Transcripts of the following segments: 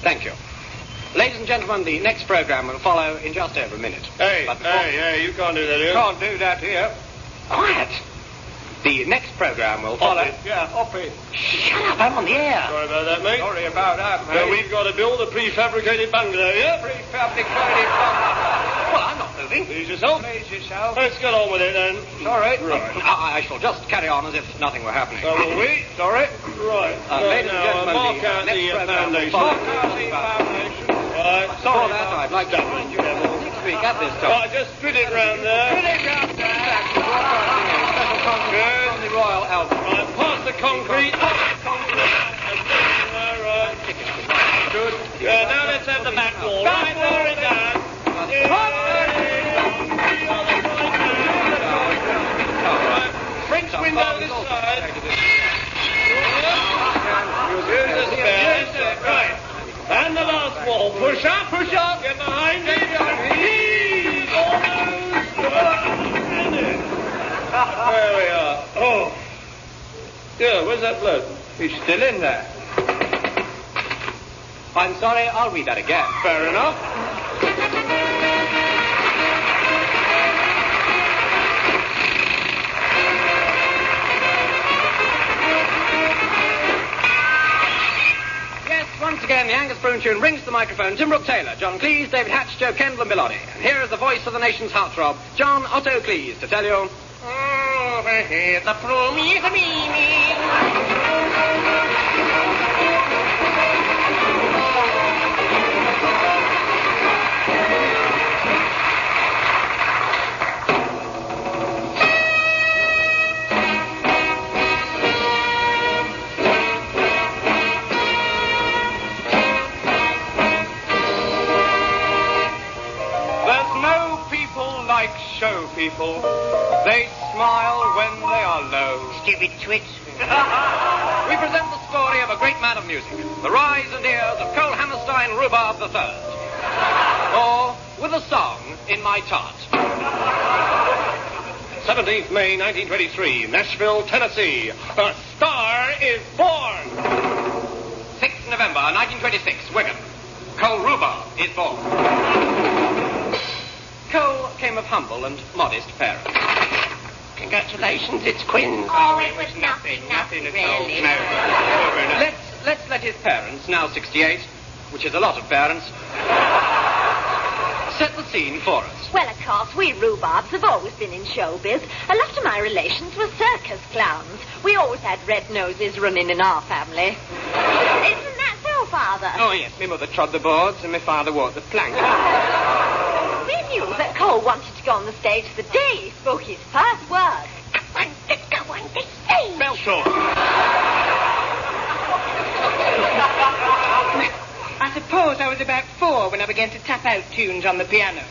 Thank you. Ladies and gentlemen, the next program will follow in just over a minute. Hey, you can't do that here. Can't do that here. Quiet. The next program will follow... Off it. Shut up, I'm on the air. Sorry about that, mate. Sorry about that, mate. So we've got to build a prefabricated bungalow, yeah? Prefabricated bungalow. Well, I'm not moving. Please yourself. Let's get on with it, then. Sorry. Right. I shall just carry on as if nothing were happening. So will we? Sorry. Right. Ladies and gentlemen, mark out the foundation. Mark out the foundation. Right. Sorry, that I'd like to remind you next week at this time. Right, just spit it round there. Spit it round there. Special concrete from the Royal Albert. Right, pass the concrete. Right. Good. Yeah, now let's have the back wall. Right, there it down. French window this side. Here's the spare. Right. And the last wall. Push up. Push up. Get behind it. Heave. Almost. There we are. Oh. Yeah, where's that bloke? He's still in there. I'm sorry, I'll read that again. Fair enough. Once again, the Angus Broom tune rings to the microphone. Tim Brooke Taylor, John Cleese, David Hatch, Joe Kendall and Bill Oddie. And here is the voice of the nation's heartthrob, John Otto Cleese, to tell you... Oh, the Broomy, the Mimi. Show people. They smile when they are low. Stupid twits. We present the story of a great man of music, the rise and years of Cole Hammerstein Rhubarb III. Or, with a song in my tart. 17th May, 1923, Nashville, Tennessee. A star is born. 6th November, 1926, Wigan. Cole Rhubarb is born. Cole came of humble and modest parents. Congratulations, it's Quinn. Oh, it was nothing really. No. Let's let his parents, now 68, which is a lot of parents, set the scene for us. Well, of course, we rhubarbs have always been in showbiz. A lot of my relations were circus clowns. We always had red noses running in our family. Isn't that so, Father? Oh, yes. My mother trod the boards and my father walked the plank. We knew that Cole wanted to go on the stage the day he spoke his first words. I want to go on the stage. Bell short. I suppose I was about 4 when I began to tap out tunes on the piano.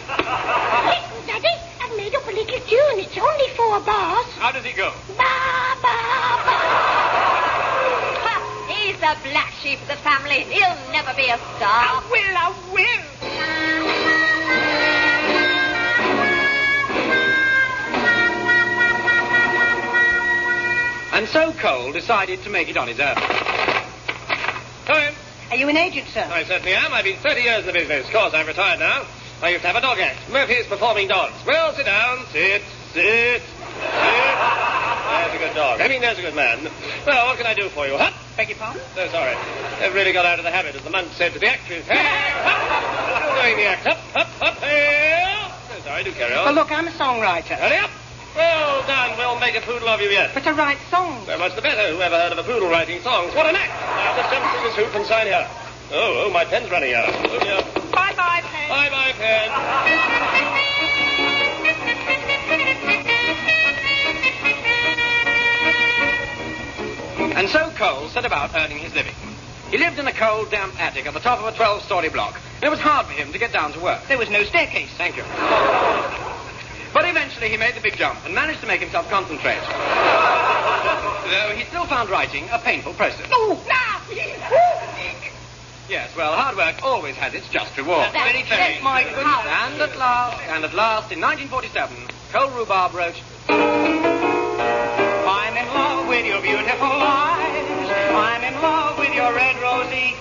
Listen, Daddy, I've made up a little tune. It's only 4 bars. How does it go? Ba, ba, ba. He's the black sheep of the family. He'll never be a star. I will. And so Cole decided to make it on his own. Come in. Are you an agent, sir? I certainly am. I've been 30 years in the business. Of course, I'm retired now. I used to have a dog act. Murphy's Performing Dogs. Well, sit down. Sit. There's a good dog. I mean, there's a good man. Well, what can I do for you? Hup. Beg your pardon? So sorry. I've really got out of the habit, as the monk said to the actress. Hey, hup. Doing the act. Hup. Hey. So sorry, do carry on. Well, look, I'm a songwriter. Hurry up. Well done. We'll make a poodle of you yet. But to write songs. So much the better. Who ever heard of a poodle writing songs? What an act. Now, just jump through this hoop and sign here. Oh, my pen's running out. Oh, yeah. Bye-bye, pen. Bye-bye, pen. And so Cole set about earning his living. He lived in a cold, damp attic at the top of a 12-story block, and it was hard for him to get down to work. There was no staircase. Thank you. But eventually he made the big jump and managed to make himself concentrate. Though he still found writing a painful process. Oh, Yes, well, hard work always has its just reward. very true. My goodness. And at last, in 1947, Cole Rhubarb wrote... I'm in love with your beautiful eyes. I'm in love with your red rosy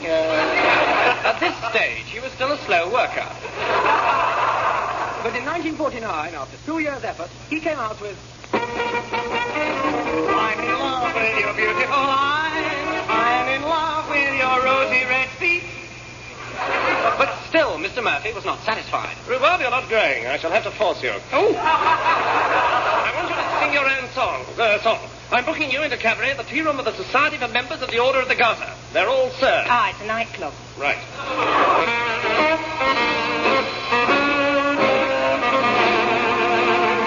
At this stage, he was still a slow worker. But in 1949, after 2 years' effort, he came out with... I'm in love with your beautiful eyes. I'm in love with your rosy red feet. But still, Mr. Murphy was not satisfied. Rhubarb, you're not growing. I shall have to force you. Oh. I want you to sing your own song. I'm booking you into cabaret at the tea room of the Society for Members of the Order of the Garter. They're all served. Ah, it's a nightclub. Right.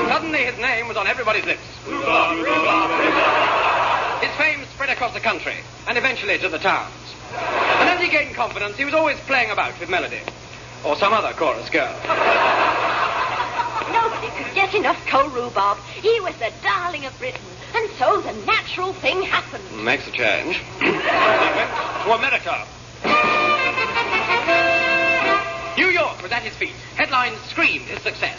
Suddenly his name was on everybody's lips. His fame spread across the country, and eventually to the towns. And as he gained confidence, he was always playing about with Melody. Or some other chorus girl. Nobody could get enough Cole Rhubarb. He was the darling of Britain. And so the natural thing happened. Makes a change. He went to America. New York was at his feet. Headlines screamed his success.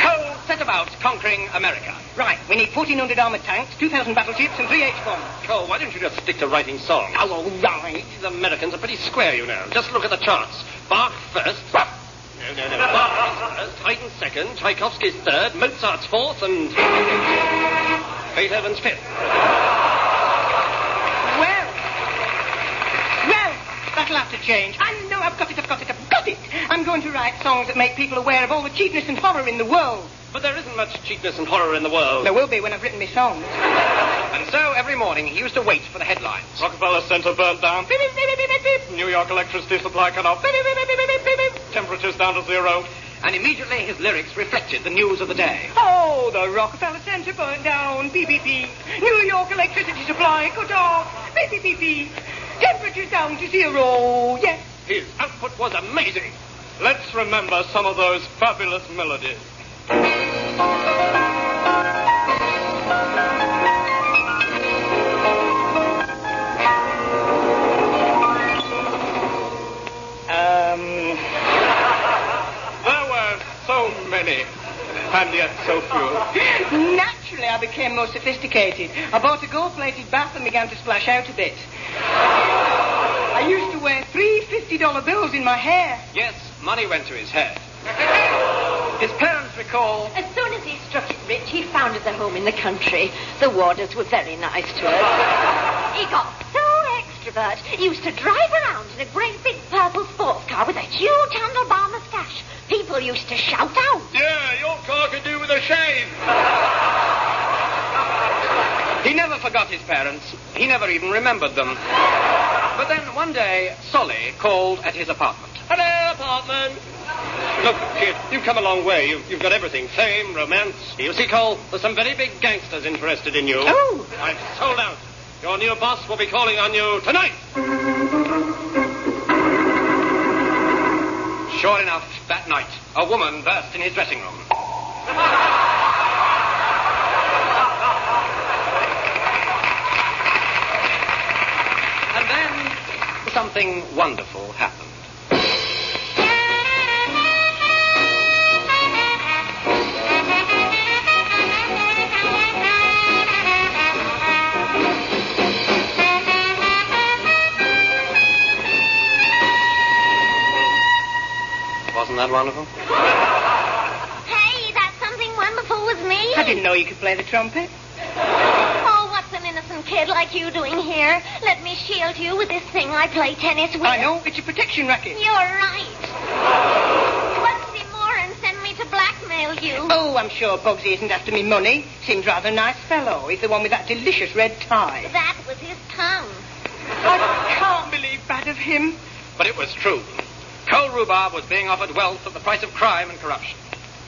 Cole set about conquering America. Right, we need 1,400 armoured tanks, 2,000 battleships, and 3 H-bombs. Cole, why don't you just stick to writing songs? Oh, all right. These Americans are pretty square, you know. Just look at the charts. Bach first. No. Bach is first, Haydn second, Tchaikovsky's third, Mozart's fourth, and Beethoven's fifth. Well, that'll have to change. I know, I've got it. I'm going to write songs that make people aware of all the cheapness and horror in the world. But there isn't much cheapness and horror in the world. There will be when I've written my songs. And so every morning he used to wait for the headlines. Rockefeller Center burnt down. Beep, beep, beep, beep, beep, beep. New York electricity supply cut off. Beep, beep, beep, beep, beep, beep, beep. Temperatures down to 0. And immediately his lyrics reflected the news of the day. Oh, the Rockefeller Center burned down. Beep, beep, beep. New York electricity supply cut off. Beep, beep, beep, beep. Temperatures down to 0. Yes. His output was amazing. Let's remember some of those fabulous melodies. There were so many, and yet so few. Naturally, I became more sophisticated. I bought a gold-plated bath and began to splash out a bit. I used to wear 3 $50 bills in my hair. Yes, money went to his head. His parents recall... As soon as he struck it rich, he founded a home in the country. The warders were very nice to us. He got so extrovert, he used to drive around in a great big purple sports car with a huge handlebar moustache. People used to shout out. Yeah, your car could do with a shave. He never forgot his parents. He never even remembered them. But then one day, Solly called at his apartment. Hello, apartment. Look, kid, you've come a long way. You've got everything. Fame, romance. You see, Cole, there's some very big gangsters interested in you. Oh. I've sold out. Your new boss will be calling on you tonight. Sure enough, that night, a woman burst in his dressing room. And then something wonderful happened. Wasn't that wonderful? Hey, that's something wonderful with me. I didn't know you could play the trumpet. Oh, what's an innocent kid like you doing here? Let me shield you with this thing I play tennis with. I know, it's a protection racket. You're right. Bugsy Moran sent me to blackmail you. Oh, I'm sure Bugsy isn't after me money. Seems rather a nice fellow. He's the one with that delicious red tie. That was his tongue. I can't believe that of him. But it was true. Cole Rhubarb was being offered wealth at the price of crime and corruption.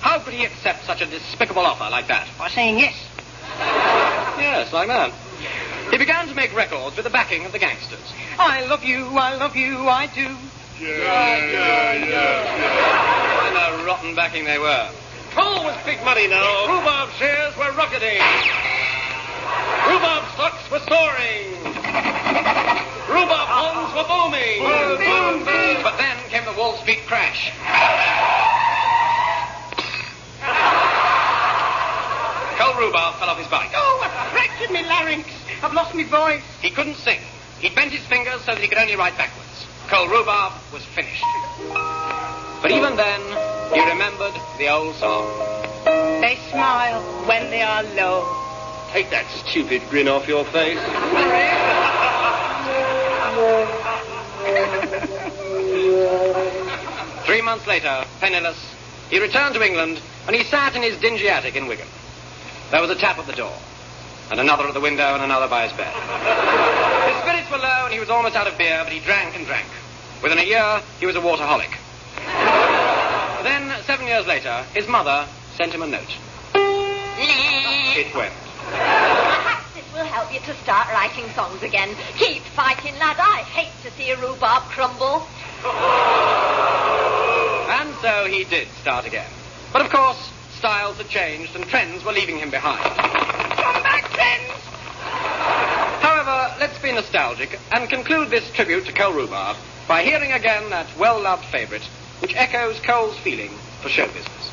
How could he accept such a despicable offer like that? By saying yes. Yes, like that. He began to make records with the backing of the gangsters. I love you, I do. Yeah. And a rotten backing they were. Cole was big money now. Rhubarb shares were rocketing. Rhubarb stocks were soaring. Rhubarb bonds were booming. But then came the Wall Street crash. Cole Rhubarb fell off his bike. Oh, I fractured me larynx. I've lost my voice. He couldn't sing. He bent his fingers so that he could only write backwards. Cold Rhubarb was finished. But even then, he remembered the old song. They smile when they are low. Take that stupid grin off your face. 3 months later, penniless, he returned to England, and he sat in his dingy attic in Wigan. There was a tap at the door, and another at the window, and another by his bed. His spirits were low, and he was almost out of beer, but he drank and drank. Within a year, he was a waterholic. Then, 7 years later, his mother sent him a note. It went. Perhaps it will help you to start writing songs again. Keep fighting, lad. I hate to see a rhubarb crumble. And so he did start again. But of course, styles had changed and trends were leaving him behind. Come back, friends. However, let's be nostalgic and conclude this tribute to Cole Rhubarb by hearing again that well-loved favourite, which echoes Cole's feeling for show business.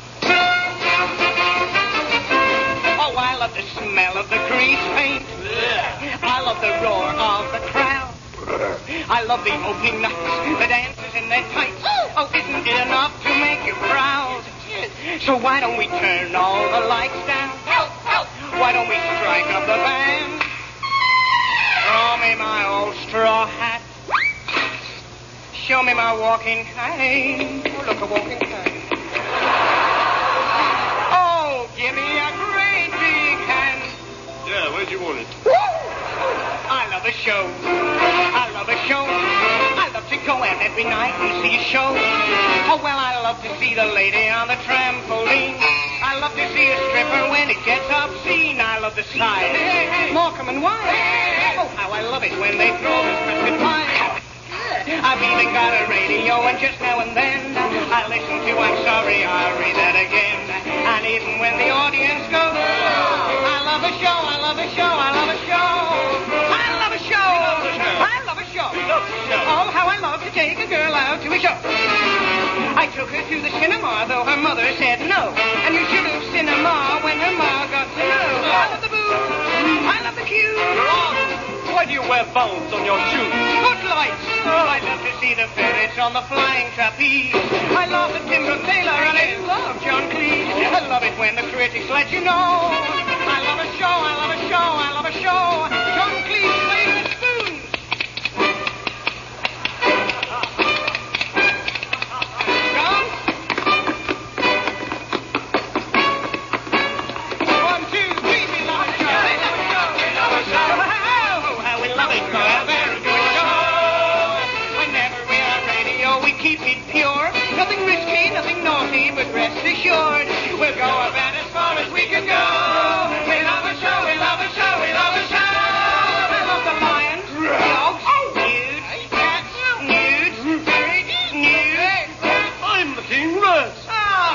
Oh, I love the smell of the grease paint. I love the roar of the crowd. I love the opening nuts, the dancers in their tights. Oh, isn't it enough to make you proud? So why don't we turn all the lights down? Help, help! Why don't we strike up the band? Throw me my old straw hat. Show me my walking cane. Oh, look, a walking cane. Oh, give me a great big hand. Yeah, where'd you want it? I love a show. I love a show. I love to go out every night and see a show. Oh, well, I love to see the lady on the trampoline. I love to see a stripper when it gets obscene. I love the sight. Morecambe and Wise. Oh, how I love it when they throw the biscuit pie. I've even got a radio, and just now and then I listen to I'm Sorry, I'll read that again. And even when the audience goes, I love a show, I love a show, I love a show. I love a show. I love a show. Oh, how I love to take a girl out to a show. I took her to the cinema, though her mother said no. And you should have cinema when her ma got to know. I love the booze. I love the queue. Why do you wear bones on your shoes? Footlights. Oh, I love to see the ferrets on the flying trapeze. I love the Timber Tailor and I love John Cleese. I love it when the critics let you know. I love a show, I love a show, I love a show. John Cleese playing the spoons. John? 1, 2, 3, we love a show. We love a show, we love a show. Oh, how we love it, for a very good show. Whenever we're on radio, we keep it pure. Nothing risky, nothing naughty, but rest assured, we'll go about as far as we can go. We love a show, we love a show, we love a show. We love the lions, dogs, nudes, cats, nudes, pigs, nudes. I'm the king rats. Oh,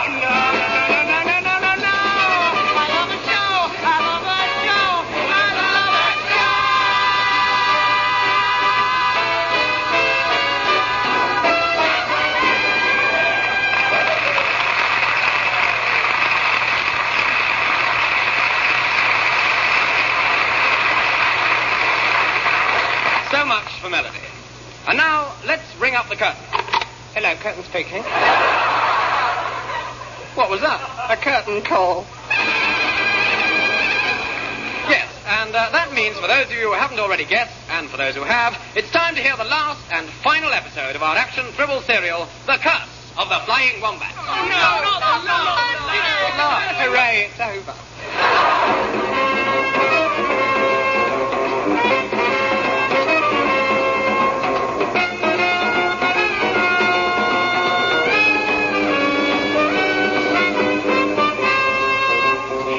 no, no, no, no, no, no, no. I love a show, I love a show, I love a show. So much for melody. And now, let's ring up the curtain. Hello, curtain speaking. What was that? A curtain call. Yes, and that means for those of you who haven't already guessed, and for those who have, it's time to hear the last and final episode of our action thriller serial, The Curse of the Flying Wombat. Oh, no, hooray, it's over.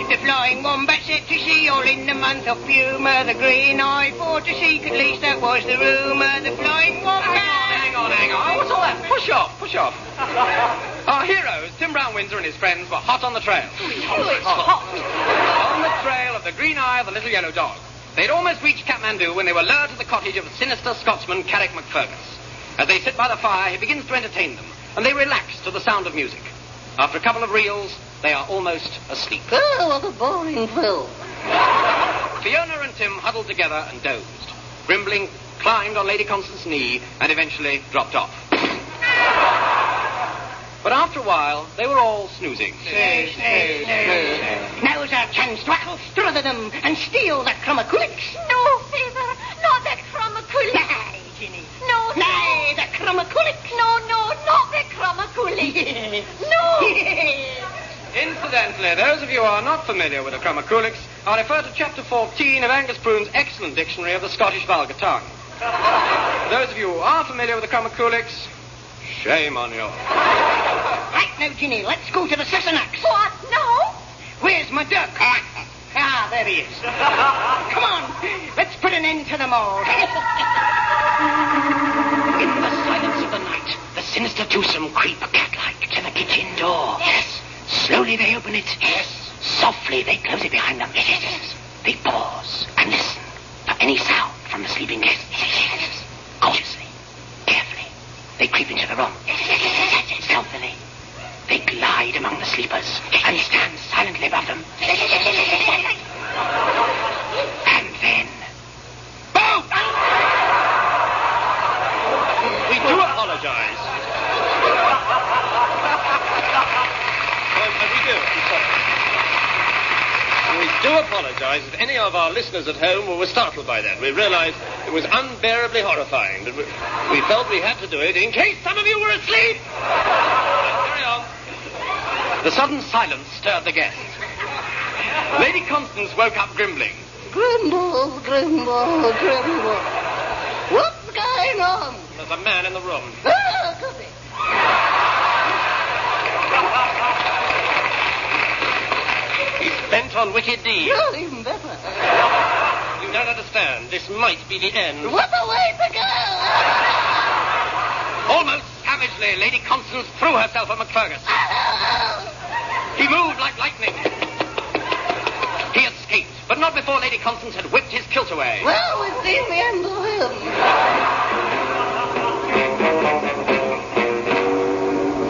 The flying wombat set to sea all in the month of humour. The green eye for to seek, at least that was the rumour. The flying wombat. Hang on. What's all that? Push off. Our heroes, Tim Brown-Windsor and his friends, were hot on the trail. It's hot. On the trail of the green eye of the little yellow dog. They'd almost reached Kathmandu when they were lured to the cottage of the sinister Scotsman, Carrick McFergus. As they sit by the fire, he begins to entertain them, and they relax to the sound of music. After a couple of reels, they are almost asleep. Oh, what a boring film. Fiona and Tim huddled together and dozed. Grimbling climbed on Lady Constance's knee and eventually dropped off. But after a while, they were all snoozing. Now's our chance to ackle struther them and steal that crummaculics. No, Feather, not the crummaculic. Nay, Ginny. No, Nay, the crummaculics. No, not the crummaculic. No. Incidentally, those of you who are not familiar with the crummaculics, I refer to Chapter 14 of Angus Prune's excellent dictionary of the Scottish vulgar tongue. Those of you who are familiar with the crummaculics, shame on you. Right now, Ginny, let's go to the Sassenachs. What? No. Where's my duck? Ah, there he is. Come on, let's put an end to them all. In the silence of the night, the sinister twosome creep cat-like to the kitchen door. Yes. Slowly they open it. Yes. Softly they close it behind them. Yes. They pause and listen for any sound from the sleeping guests. Yes. Cautiously, carefully, they creep into the room. Stealthily, they glide among the sleepers and stand silently above them. And then, boom! We do apologize. We do apologize if any of our listeners at home were startled by that. We realized it was unbearably horrifying. But we felt we had to do it in case some of you were asleep. Carry on. The sudden silence stirred the guests. Lady Constance woke up grimbling. Grimble. What's going on? There's a man in the room. Ah, could be. He's bent on wicked deeds. Oh, even better. You don't understand. This might be the end. What a way to go! Almost savagely, Lady Constance threw herself at McFergus. He moved like lightning. He escaped, but not before Lady Constance had whipped his kilt away. Well, we've seen the end of him.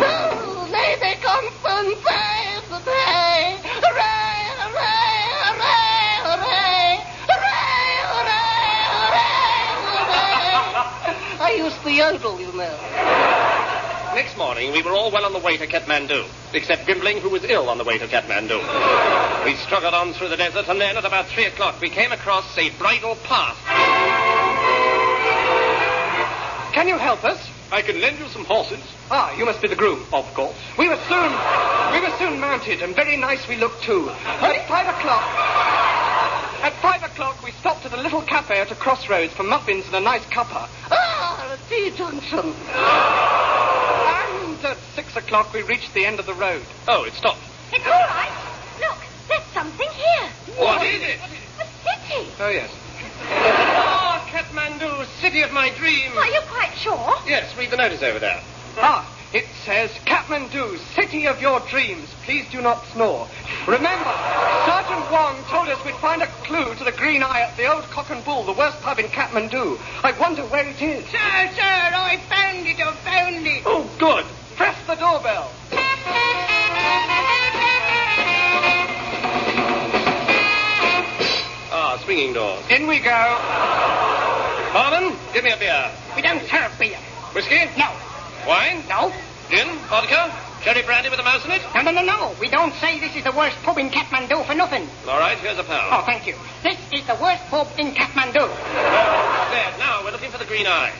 Oh, Lady Constance saves the day. Hooray, hooray, hooray, hooray. Hooray, hooray, hooray, hooray. I used to yodel, you know. Next morning, we were all well on the way to Kathmandu, except Grimbling, who was ill on the way to Kathmandu. We struggled on through the desert, and then at about 3 o'clock, we came across a bridle path. Can you help us? I can lend you some horses. Ah, you must be the groom. Of course. We were soon mounted, and very nice we looked too. At 5 o'clock, we stopped at a little cafe at a crossroads for muffins and a nice cuppa. Ah, a T-junction. And at 6 o'clock, we reached the end of the road. Oh, it stopped. It's all right. Look, there's something here. What is it? A city. Oh, yes. Ah, Kathmandu, city of my dreams. Are you quite sure? Yes, read the notice over there. Ah, it says, Kathmandu, city of your dreams. Please do not snore. Remember, Sergeant Wong told us we'd find a clue to the green eye at the old Cock and Bull, the worst pub in Kathmandu. I wonder where it is. Sir, I found it. Oh, good. Press the doorbell. Ah, swinging doors. In we go. Barman, give me a beer. We don't serve beer. Whiskey? No. Wine? No. Gin? Vodka? Cherry brandy with a mouse in it? No. We don't say this is the worst pub in Kathmandu for nothing. All right, here's a pound. Oh, thank you. This is the worst pub in Kathmandu. There, now we're looking for the green eye.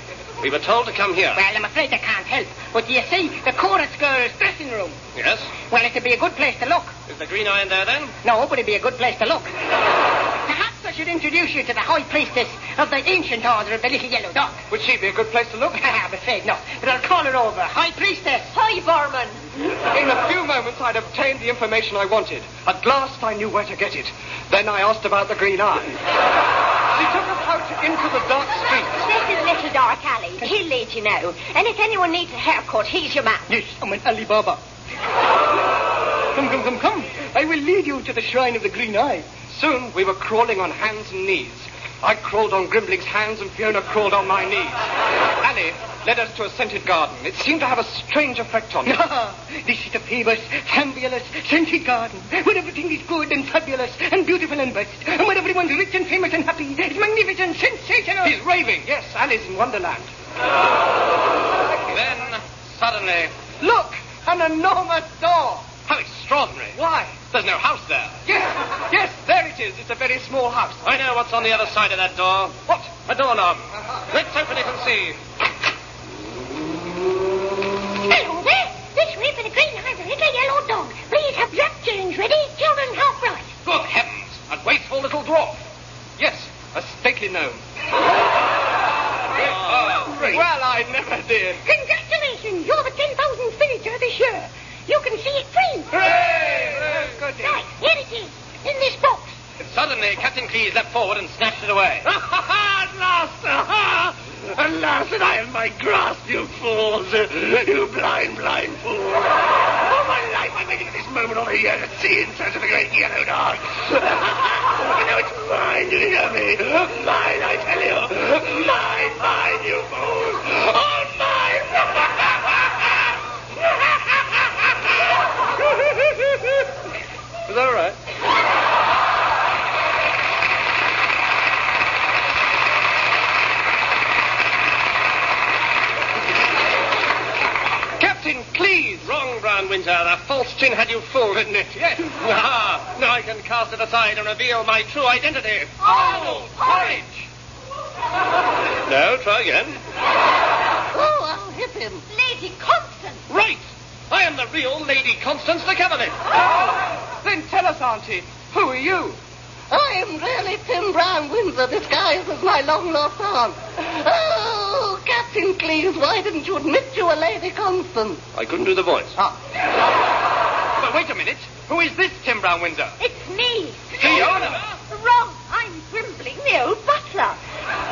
We were told to come here. Well, I'm afraid I can't help. But do you see, the chorus girl's dressing room? Yes? Well, it'd be a good place to look. Is the green eye in there then? No, but it'd be a good place to look. Perhaps I should introduce you to the High Priestess of the Ancient Order of the Little Yellow Dog. Would she be a good place to look? I'm afraid not. But I'll call her over. High Priestess. Hi, barman. In a few moments, I'd obtained the information I wanted. At last, I knew where to get it. Then I asked about the green eye. She took us out into the dark streets. This is Little Dark Alley. He'll lead you now. And if anyone needs a haircut, he's your man. Yes, I'm an Alibaba. Come. I will lead you to the shrine of the green eye. Soon, we were crawling on hands and knees. I crawled on Grimbling's hands and Fiona crawled on my knees. Annie led us to a scented garden. It seemed to have a strange effect on me. This is the famous, fabulous, scented garden, where everything is good and fabulous and beautiful and best, and where everyone's rich and famous and happy. It's magnificent, sensational. He's raving. Yes, Alice in Wonderland. Then, suddenly... Look, an enormous door. How extraordinary. Why? There's no house there. Yes, there it is. It's a very small house. I know what's on the other side of that door. What? A doorknob. Let's open it and see. Hello there. This way for the Green Eye, the little yellow dog. Please have drop change ready. Children, half right. Good heavens. A graceful little dwarf. Yes, a stately gnome. Great. Well, I never did. Congratulations. You're the 10,000 villager this year. You can see it free. Hooray! Good. Right, here it is. In this box. Suddenly, Captain Cleese leapt forward and snatched it away. At last! At last, and I have my grasp, you fools! You blind fools! All my life I've waited for this moment all the year to see in search of the great yellow dog. But now it's mine, you hear me? Mine, I tell you. Mine, you fools! All mine! Is that all right? Captain Cleese! Wrong, Brown Winter. The false chin had you fooled, didn't it? Yes. Now I can cast it aside and reveal my true identity. Arnold Porridge! No, try again. Oh, I'll hit him. Lady Constance. Right! I am the real Lady Constance de Cavendish. Then tell us, Auntie, who are you? I am really Tim Brown Windsor, disguised as my long-lost aunt. Oh, Captain Cleese, why didn't you admit you were Lady Constance? I couldn't do the voice. But wait a minute. Who is this Tim Brown Windsor? It's me. Fiona! Wrong. I'm Grimbling, the old butler.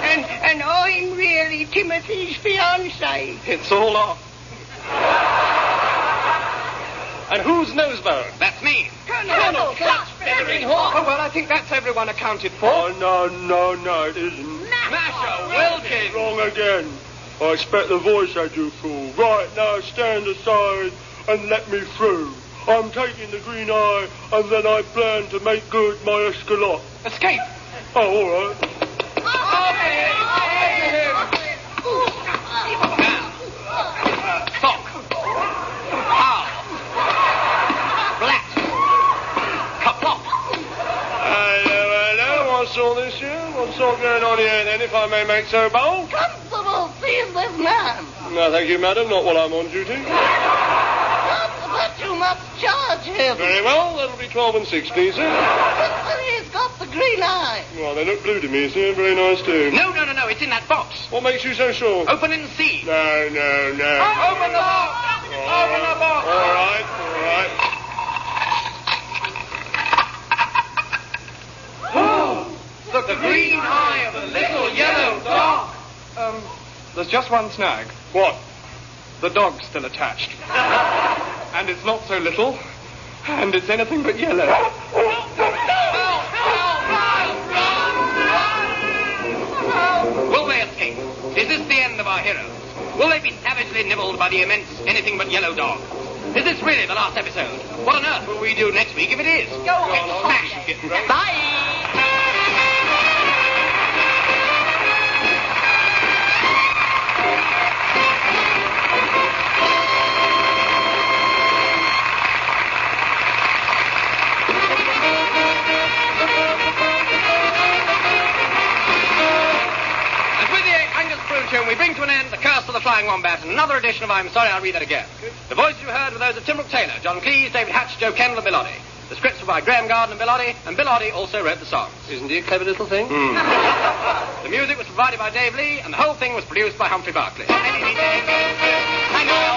And I'm really Timothy's fiancé. It's all off. And who's Nosebone? That's me. Colonel Clutch Oh, well, I think that's everyone accounted for. Oh, no, it isn't. Masher Wilkins. Wrong again. I expect the voice had you fool. Right, now stand aside and let me through. I'm taking the green eye, and then I plan to make good my escalope. Escape. Oh, all right. Sock. Owl. Blat. Kaplop. Hello, what's all this here? What's all going on here, then, if I may make so bold? Constable, seize this man. No, thank you, madam, not while I'm on duty. But you must charge him. Very well, that'll be 12 and 6, please, sir. But he's got the green eye. Well, they look blue to me, sir. Very nice, too. No, it's in that box. What makes you so sure? Open and see. No. Open the box. Open the box. All right. The green eye of the little yellow dog. There's just one snag. What? The dog's still attached. And it's not so little. And it's anything but yellow. Will they escape? Is this the end of our heroes? Will they be savagely nibbled by the immense anything but yellow dog? Is this really the last episode? What on earth will we do next week if it is? Go on, smash it. Bye. We bring to an end The Curse of the Flying Wombat and another edition of I'm Sorry, I'll Read That Again. The voices you heard were those of Tim Brooke Taylor, John Cleese, David Hatch, Joe Kendall and Bill Oddie. The scripts were by Graham Garden and Bill Oddie also wrote the songs. Isn't he a clever little thing? The music was provided by Dave Lee and the whole thing was produced by Humphrey Barclay. I know.